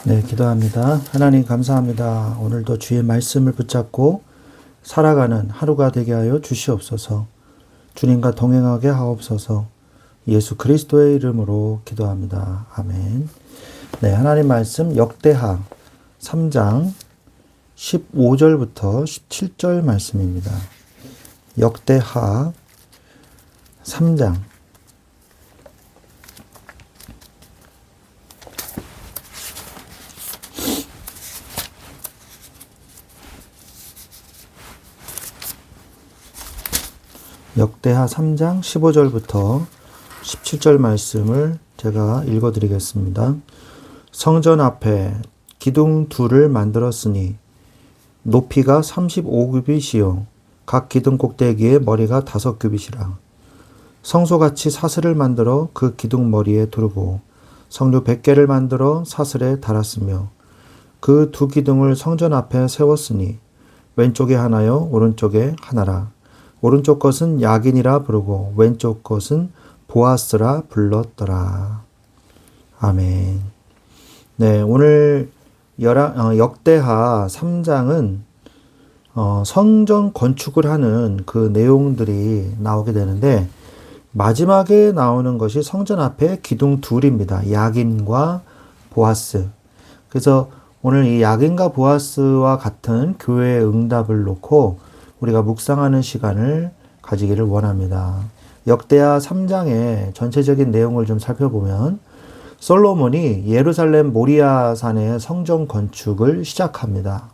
네, 기도합니다. 하나님 감사합니다. 오늘도 주의 말씀을 붙잡고 살아가는 하루가 되게 하여 주시옵소서. 주님과 동행하게 하옵소서. 예수 그리스도의 이름으로 기도합니다. 아멘. 네, 하나님 말씀 역대하 3장 15절부터 17절 말씀입니다. 역대하 3장 역대하 3장 15절부터 17절 말씀을 제가 읽어드리겠습니다. 성전 앞에 기둥 둘을 만들었으니 높이가 35규빗이요 각 기둥 꼭대기에 머리가 5규빗이라. 성소같이 사슬을 만들어 그 기둥 머리에 두르고 성류 100개를 만들어 사슬에 달았으며 그 두 기둥을 성전 앞에 세웠으니 왼쪽에 하나요 오른쪽에 하나라. 오른쪽 것은 야긴이라 부르고 왼쪽 것은 보아스라 불렀더라. 아멘. 네, 오늘 역대하 3장은 성전 건축을 하는 그 내용들이 나오게 되는데 마지막에 나오는 것이 성전 앞에 기둥 둘입니다. 야긴과 보아스. 그래서 오늘 이 야긴과 보아스와 같은 교회의 응답을 놓고 우리가 묵상하는 시간을 가지기를 원합니다. 역대하 3장의 전체적인 내용을 좀 살펴보면 솔로몬이 예루살렘 모리아 산의 성전 건축을 시작합니다.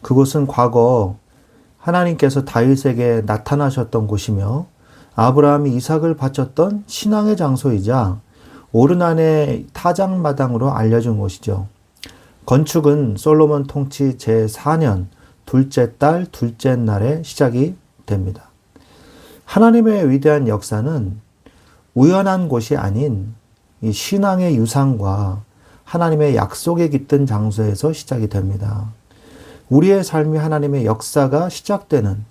그곳은 과거 하나님께서 다윗에게 나타나셨던 곳이며 아브라함이 이삭을 바쳤던 신앙의 장소이자 오르난의 타작마당으로 알려진 곳이죠. 건축은 솔로몬 통치 제4년 둘째 달 둘째 날에 시작이 됩니다. 하나님의 위대한 역사는 우연한 곳이 아닌 이 신앙의 유산과 하나님의 약속에 깃든 장소에서 시작이 됩니다. 우리의 삶이 하나님의 역사가 시작되는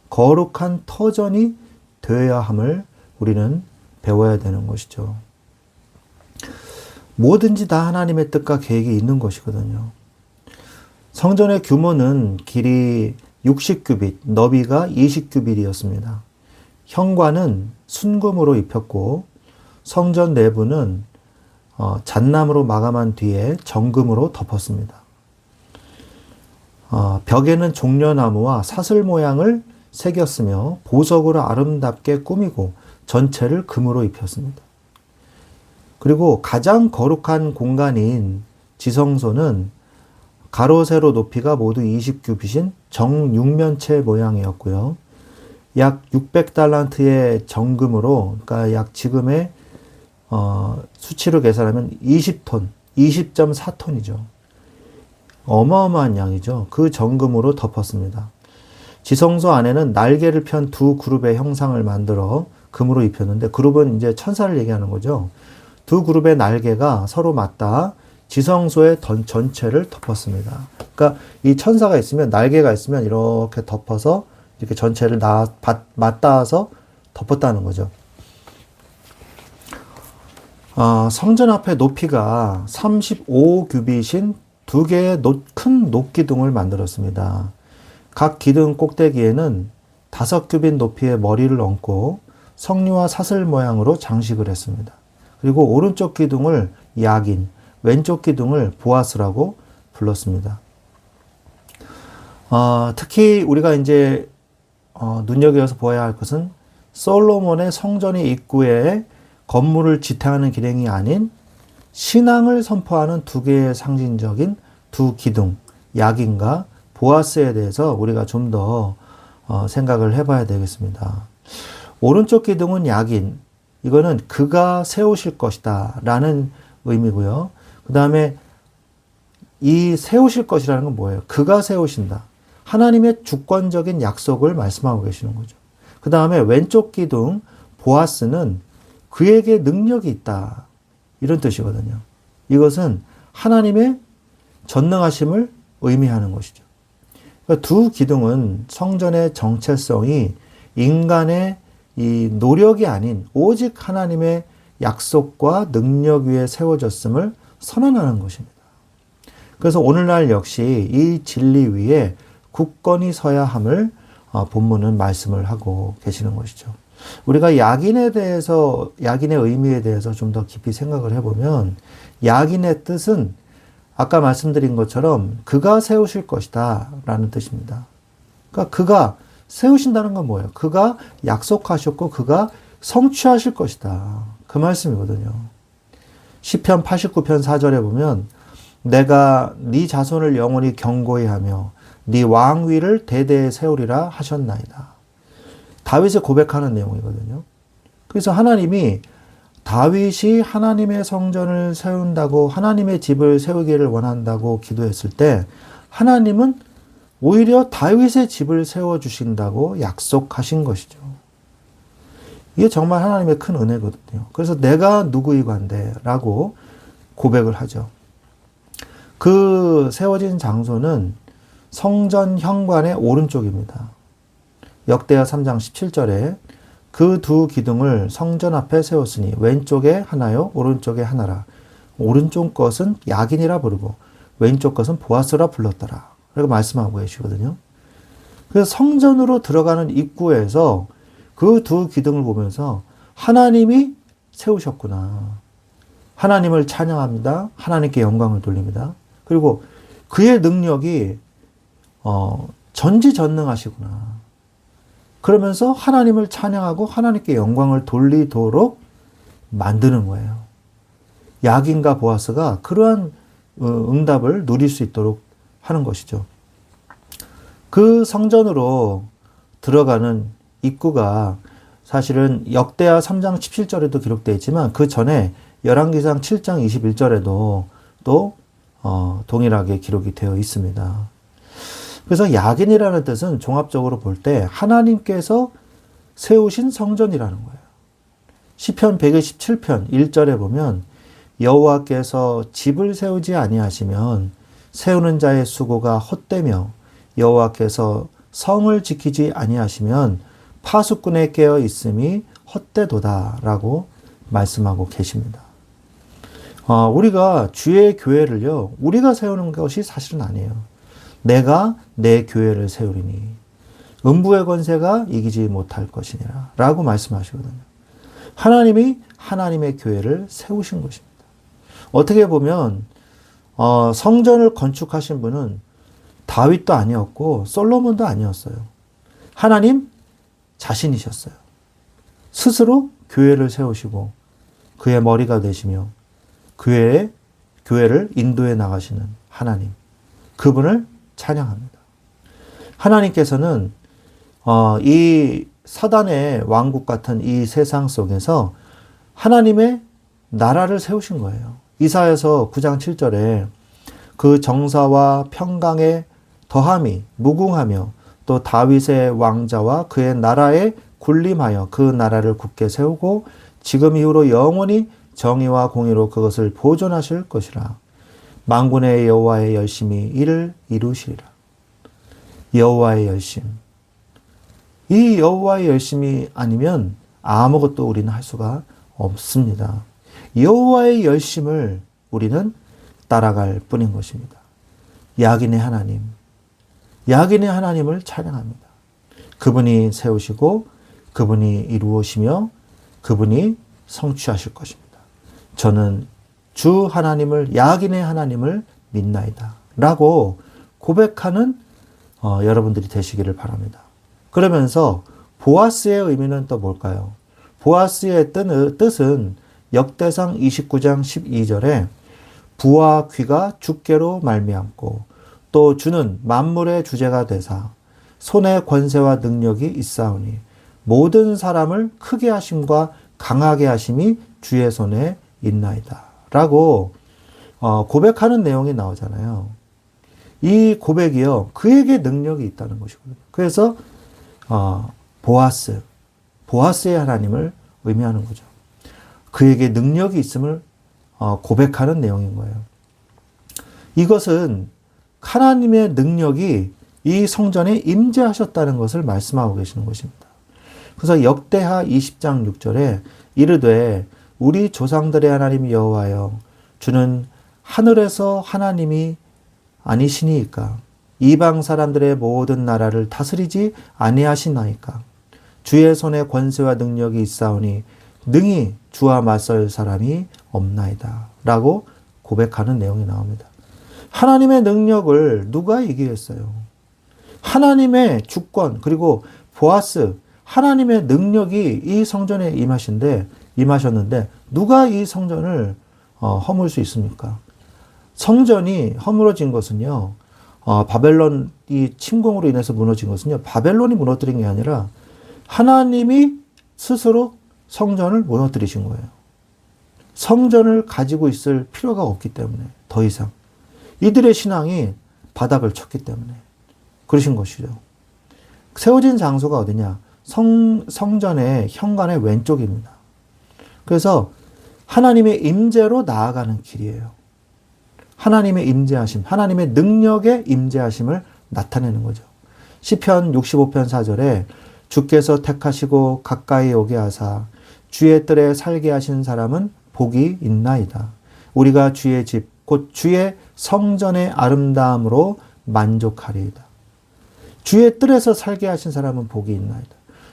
거룩한 터전이 되어야 함을 우리는 배워야 되는 것이죠. 뭐든지 다 하나님의 뜻과 계획이 있는 것이거든요. 성전의 규모는 길이 60규빗, 너비가 20규빗이었습니다. 현관은 순금으로 입혔고 성전 내부는 잣나무로 마감한 뒤에 정금으로 덮었습니다. 벽에는 종려나무와 사슬 모양을 새겼으며 보석으로 아름답게 꾸미고 전체를 금으로 입혔습니다. 그리고 가장 거룩한 공간인 지성소는 가로 세로 높이가 모두 20규빗인 정육면체 모양이었고요. 약 600달란트의 정금으로, 그러니까 약 지금의 수치로 계산하면 20톤, 20.4톤이죠. 어마어마한 양이죠. 그 정금으로 덮었습니다. 지성소 안에는 날개를 편 두 그룹의 형상을 만들어 금으로 입혔는데, 그룹은 이제 천사를 얘기하는 거죠. 두 그룹의 날개가 서로 맞닿아 지성소의 전체를 덮었습니다. 그러니까 이 천사가 있으면, 날개가 있으면 이렇게 덮어서 이렇게 전체를 맞닿아서 덮었다는 거죠. 성전 앞의 높이가 35규빗인 두 개의 큰 녹기둥을 만들었습니다. 각 기둥 꼭대기에는 5규빗 높이의 머리를 얹고 성류와 사슬 모양으로 장식을 했습니다. 그리고 오른쪽 기둥을 야긴, 왼쪽 기둥을 보아스라고 불렀습니다. 특히 우리가 이제 눈여겨서 보아야 할 것은 솔로몬의 성전의 입구에 건물을 지탱하는 기능이 아닌 신앙을 선포하는 두 개의 상징적인 두 기둥, 야긴과 보아스에 대해서 우리가 좀 더 생각을 해봐야 되겠습니다. 오른쪽 기둥은 야긴, 이거는 그가 세우실 것이다 라는 의미고요. 그 다음에 이 세우실 것이라는 건 뭐예요? 그가 세우신다. 하나님의 주권적인 약속을 말씀하고 계시는 거죠. 그 다음에 왼쪽 기둥 보아스는 그에게 능력이 있다. 이런 뜻이거든요. 이것은 하나님의 전능하심을 의미하는 것이죠. 그러니까 두 기둥은 성전의 정체성이 인간의 이 노력이 아닌 오직 하나님의 약속과 능력 위에 세워졌음을 선언하는 것입니다. 그래서 오늘날 역시 이 진리 위에 굳건히 서야 함을 본문은 말씀을 하고 계시는 것이죠. 우리가 약인에 대해서, 약인의 의미에 대해서 좀 더 깊이 생각을 해보면, 약인의 뜻은 아까 말씀드린 것처럼 그가 세우실 것이다 라는 뜻입니다. 그러니까 그가 세우신다는 건 뭐예요? 그가 약속하셨고 그가 성취하실 것이다. 그 말씀이거든요. 시편 89편 4절에 보면 내가 네 자손을 영원히 경고히 하며 네 왕위를 대대에 세우리라 하셨나이다. 다윗이 고백하는 내용이거든요. 그래서 하나님이 다윗이 하나님의 성전을 세운다고, 하나님의 집을 세우기를 원한다고 기도했을 때 하나님은 오히려 다윗의 집을 세워주신다고 약속하신 것이죠. 이게 정말 하나님의 큰 은혜거든요. 그래서 내가 누구이간데 라고 고백을 하죠. 그 세워진 장소는 성전 현관의 오른쪽입니다. 역대하 3장 17절에 그 두 기둥을 성전 앞에 세웠으니 왼쪽에 하나요 오른쪽에 하나라. 오른쪽 것은 야긴이라 부르고 왼쪽 것은 보아스라 불렀더라. 라고 말씀하고 계시거든요. 그래서 성전으로 들어가는 입구에서 그 두 기둥을 보면서 하나님이 세우셨구나. 하나님을 찬양합니다. 하나님께 영광을 돌립니다. 그리고 그의 능력이 전지전능하시구나. 그러면서 하나님을 찬양하고 하나님께 영광을 돌리도록 만드는 거예요. 야긴과 보아스가 그러한 응답을 누릴 수 있도록 하는 것이죠. 그 성전으로 들어가는 입구가 사실은 역대하 3장 17절에도 기록되어 있지만 그 전에 열왕기상 7장 21절에도 또 동일하게 기록이 되어 있습니다. 그래서 야긴이라는 뜻은 종합적으로 볼 때 하나님께서 세우신 성전이라는 거예요. 시편 127편 1절에 보면 여호와께서 집을 세우지 아니하시면 세우는 자의 수고가 헛되며 여호와께서 성을 지키지 아니하시면 파수꾼에 깨어 있음이 헛되도다라고 말씀하고 계십니다. 우리가 주의 교회를요, 우리가 세우는 것이 사실은 아니에요. 내가 내 교회를 세우리니 음부의 권세가 이기지 못할 것이니라 라고 말씀하시거든요. 하나님이 하나님의 교회를 세우신 것입니다. 어떻게 보면 성전을 건축하신 분은 다윗도 아니었고 솔로몬도 아니었어요. 하나님 자신이셨어요. 스스로 교회를 세우시고 그의 머리가 되시며 교회를 인도해 나가시는 하나님, 그분을 찬양합니다. 하나님께서는 이 사단의 왕국 같은 이 세상 속에서 하나님의 나라를 세우신 거예요. 이사야서 9장 7절에 그 정사와 평강의 더함이 무궁하며 또 다윗의 왕자와 그의 나라에 군림하여 그 나라를 굳게 세우고 지금 이후로 영원히 정의와 공의로 그것을 보존하실 것이라. 만군의 여호와의 열심히 이를 이루시리라. 여호와의 열심. 이 여호와의 열심이 아니면 아무것도 우리는 할 수가 없습니다. 여호와의 열심을 우리는 따라갈 뿐인 것입니다. 야긴의 하나님, 야긴의 하나님을 찬양합니다. 그분이 세우시고 그분이 이루시며 그분이 성취하실 것입니다. 저는 주 하나님을, 야긴의 하나님을 믿나이다 라고 고백하는 여러분들이 되시기를 바랍니다. 그러면서 보아스의 의미는 또 뭘까요? 보아스의 뜻은 역대상 29장 12절에 부와 귀가 주께로 말미암고 또 주는 만물의 주제가 되사 손에 권세와 능력이 있사오니 모든 사람을 크게 하심과 강하게 하심이 주의 손에 있나이다 라고 고백하는 내용이 나오잖아요. 이 고백이요, 그에게 능력이 있다는 것이거든요. 그래서 보아스의 하나님을 의미하는 거죠. 그에게 능력이 있음을 고백하는 내용인 거예요. 이것은 하나님의 능력이 이 성전에 임재하셨다는 것을 말씀하고 계시는 것입니다. 그래서 역대하 20장 6절에 이르되 우리 조상들의 하나님 여호와여 주는 하늘에서 하나님이 아니시니이까? 이방 사람들의 모든 나라를 다스리지 아니하시나이까? 주의 손에 권세와 능력이 있사오니 능히 주와 맞설 사람이 없나이다. 라고 고백하는 내용이 나옵니다. 하나님의 능력을 누가 이기겠어요? 하나님의 주권, 그리고 보아스, 하나님의 능력이 이 성전에 임하셨는데 누가 이 성전을 허물 수 있습니까? 성전이 허물어진 것은요, 바벨론이 침공으로 인해서 무너진 것은요, 바벨론이 무너뜨린 게 아니라 하나님이 스스로 성전을 무너뜨리신 거예요. 성전을 가지고 있을 필요가 없기 때문에, 더 이상. 이들의 신앙이 바닥을 쳤기 때문에 그러신 것이죠. 세워진 장소가 어디냐? 성전의 현관의 왼쪽입니다. 그래서 하나님의 임재로 나아가는 길이에요. 하나님의 임재하심, 하나님의 능력의 임재하심을 나타내는 거죠. 시편 65편 4절에 주께서 택하시고 가까이 오게 하사 주의 뜰에 살게 하신 사람은 복이 있나이다. 우리가 주의 집, 곧 주의 성전의 아름다움으로 만족하리이다. 주의 뜰에서 살게 하신 사람은 복이 있나이다.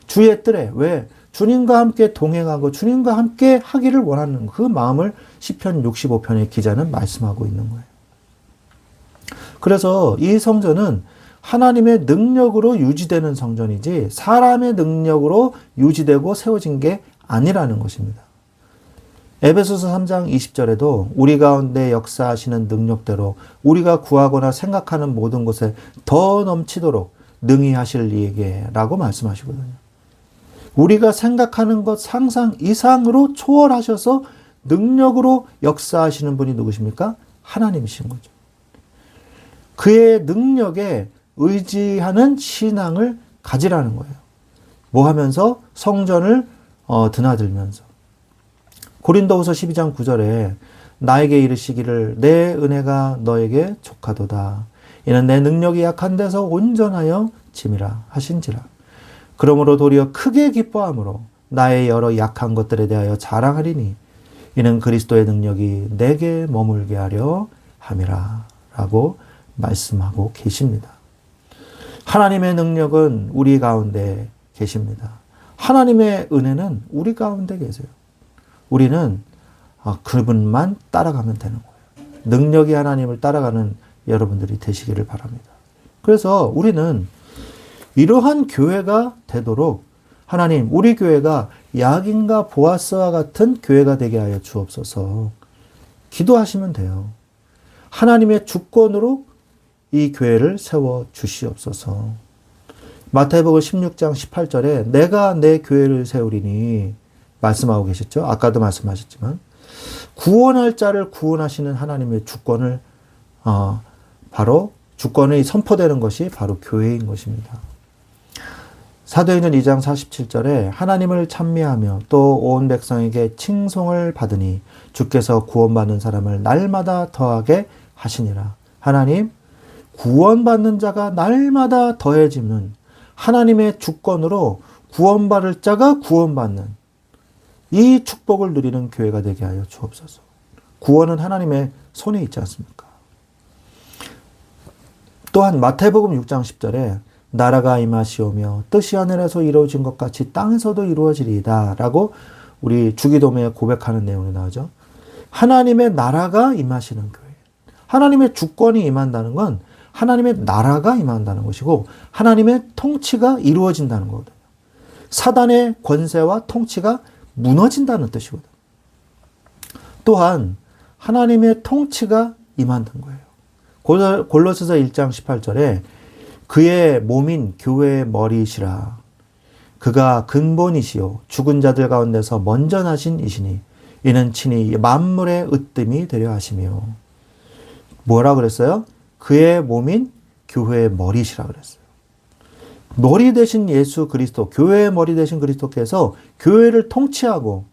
주의 뜰에, 왜? 주님과 함께 동행하고 주님과 함께 하기를 원하는 그 마음을 시편 65편의 기자는 말씀하고 있는 거예요. 그래서 이 성전은 하나님의 능력으로 유지되는 성전이지 사람의 능력으로 유지되고 세워진 게 아니라는 것입니다. 에베소서 3장 20절에도 우리 가운데 역사하시는 능력대로 우리가 구하거나 생각하는 모든 것에 더 넘치도록 능히 하실 이에게 라고 말씀하시거든요. 우리가 생각하는 것 상상 이상으로 초월하셔서 능력으로 역사하시는 분이 누구십니까? 하나님이신 거죠. 그의 능력에 의지하는 신앙을 가지라는 거예요. 뭐 하면서? 성전을 드나들면서. 고린도후서 12장 9절에 나에게 이르시기를 내 은혜가 너에게 족하도다. 이는 내 능력이 약한 데서 온전하여 짐이라 하신지라. 그러므로 도리어 크게 기뻐함으로 나의 여러 약한 것들에 대하여 자랑하리니 이는 그리스도의 능력이 내게 머물게 하려 함이라 라고 말씀하고 계십니다. 하나님의 능력은 우리 가운데 계십니다. 하나님의 은혜는 우리 가운데 계세요. 우리는 그분만 따라가면 되는 거예요. 능력이 하나님을 따라가는 여러분들이 되시기를 바랍니다. 그래서 우리는 이러한 교회가 되도록 하나님, 우리 교회가 야긴과 보아스와 같은 교회가 되게 하여 주옵소서. 기도하시면 돼요. 하나님의 주권으로 이 교회를 세워 주시옵소서. 마태복음 16장 18절에 내가 내 교회를 세우리니 말씀하고 계셨죠. 아까도 말씀하셨지만 구원할 자를 구원하시는 하나님의 주권을 바로 주권이 선포되는 것이 바로 교회인 것입니다. 사도행전 2장 47절에 하나님을 찬미하며 또 온 백성에게 칭송을 받으니 주께서 구원받는 사람을 날마다 더하게 하시니라. 하나님, 구원받는 자가 날마다 더해지는 하나님의 주권으로 구원받을 자가 구원받는 이 축복을 누리는 교회가 되게 하여 주옵소서. 구원은 하나님의 손에 있지 않습니까? 또한 마태복음 6장 10절에 나라가 임하시오며 뜻이 하늘에서 이루어진 것 같이 땅에서도 이루어지리이다 라고 우리 주기도매에 고백하는 내용이 나오죠. 하나님의 나라가 임하시는 교회. 하나님의 주권이 임한다는 건 하나님의 나라가 임한다는 것이고 하나님의 통치가 이루어진다는 거거든요. 사단의 권세와 통치가 무너진다는 뜻이거든요. 또한 하나님의 통치가 임한다는 거예요. 골로새서 1장 18절에 그의 몸인 교회의 머리시라. 그가 근본이시요 죽은 자들 가운데서 먼저 나신 이시니 이는 친히 만물의 으뜸이 되려 하시며. 뭐라 그랬어요? 그의 몸인 교회의 머리시라 그랬어요. 머리 되신 예수 그리스도, 교회의 머리 되신 그리스도께서 교회를 통치하고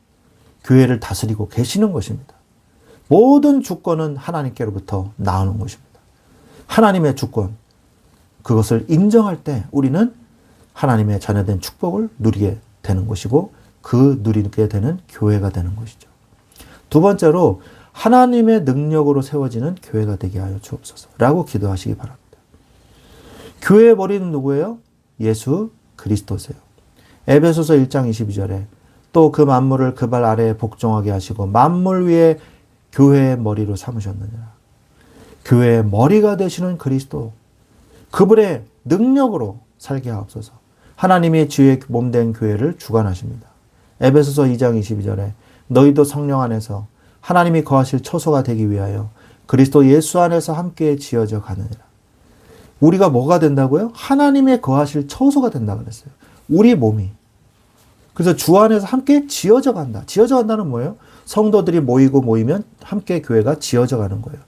교회를 다스리고 계시는 것입니다. 모든 주권은 하나님께로부터 나오는 것입니다. 하나님의 주권, 그것을 인정할 때 우리는 하나님의 자녀된 축복을 누리게 되는 것이고 그 누리게 되는 교회가 되는 것이죠. 두 번째로 하나님의 능력으로 세워지는 교회가 되게 하여 주옵소서 라고 기도하시기 바랍니다. 교회의 머리는 누구예요? 예수 그리스도세요. 에베소서 1장 22절에 또 그 만물을 그 발 아래에 복종하게 하시고 만물 위에 교회의 머리로 삼으셨느니라. 교회의 머리가 되시는 그리스도, 그분의 능력으로 살게 하옵소서. 하나님이 주의 몸된 교회를 주관하십니다. 에베소서 2장 22절에 너희도 성령 안에서 하나님이 거하실 처소가 되기 위하여 그리스도 예수 안에서 함께 지어져 가느니라. 우리가 뭐가 된다고요? 하나님의 거하실 처소가 된다 그랬어요. 우리 몸이. 그래서 주 안에서 함께 지어져 간다. 지어져 간다는 뭐예요? 성도들이 모이면 함께 교회가 지어져 가는 거예요.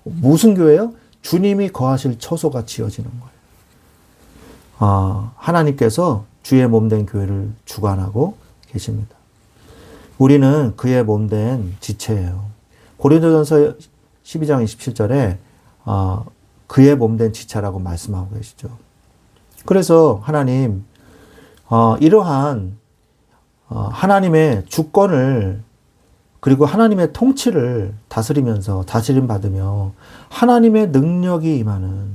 무슨 교회요? 주님이 거하실 처소가 지어지는 거예요. 하나님께서 주의 몸된 교회를 주관하고 계십니다. 우리는 그의 몸된 지체예요. 고린도전서 12장 27절에 그의 몸된 지체라고 말씀하고 계시죠. 그래서 하나님 이러한 하나님의 주권을 그리고 하나님의 통치를 다스리면서 다스림 받으며 하나님의 능력이 임하는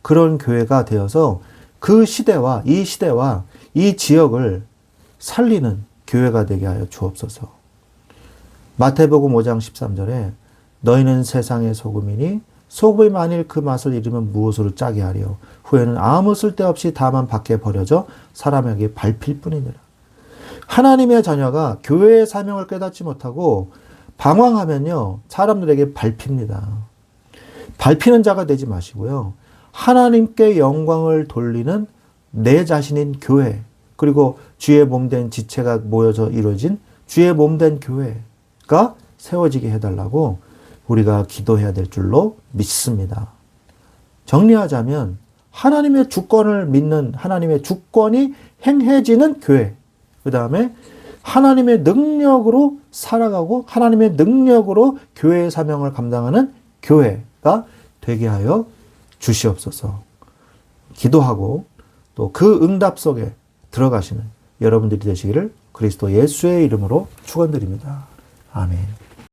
그런 교회가 되어서 그 시대와 이 지역을 살리는 교회가 되게 하여 주옵소서. 마태복음 5장 13절에 너희는 세상의 소금이니 소금이 만일 그 맛을 잃으면 무엇으로 짜게 하리요 후에는 아무 쓸데없이 다만 밖에 버려져 사람에게 밟힐 뿐이니라. 하나님의 자녀가 교회의 사명을 깨닫지 못하고 방황하면요 사람들에게 밟힙니다. 밟히는 자가 되지 마시고요. 하나님께 영광을 돌리는 내 자신인 교회, 그리고 주의 몸된 지체가 모여서 이루어진 주의 몸된 교회가 세워지게 해달라고 우리가 기도해야 될 줄로 믿습니다. 정리하자면 하나님의 주권을 믿는, 하나님의 주권이 행해지는 교회, 그 다음에 하나님의 능력으로 살아가고 하나님의 능력으로 교회의 사명을 감당하는 교회가 되게 하여 주시옵소서. 기도하고 또 그 응답 속에 들어가시는 여러분들이 되시기를 그리스도 예수의 이름으로 축원드립니다. 아멘.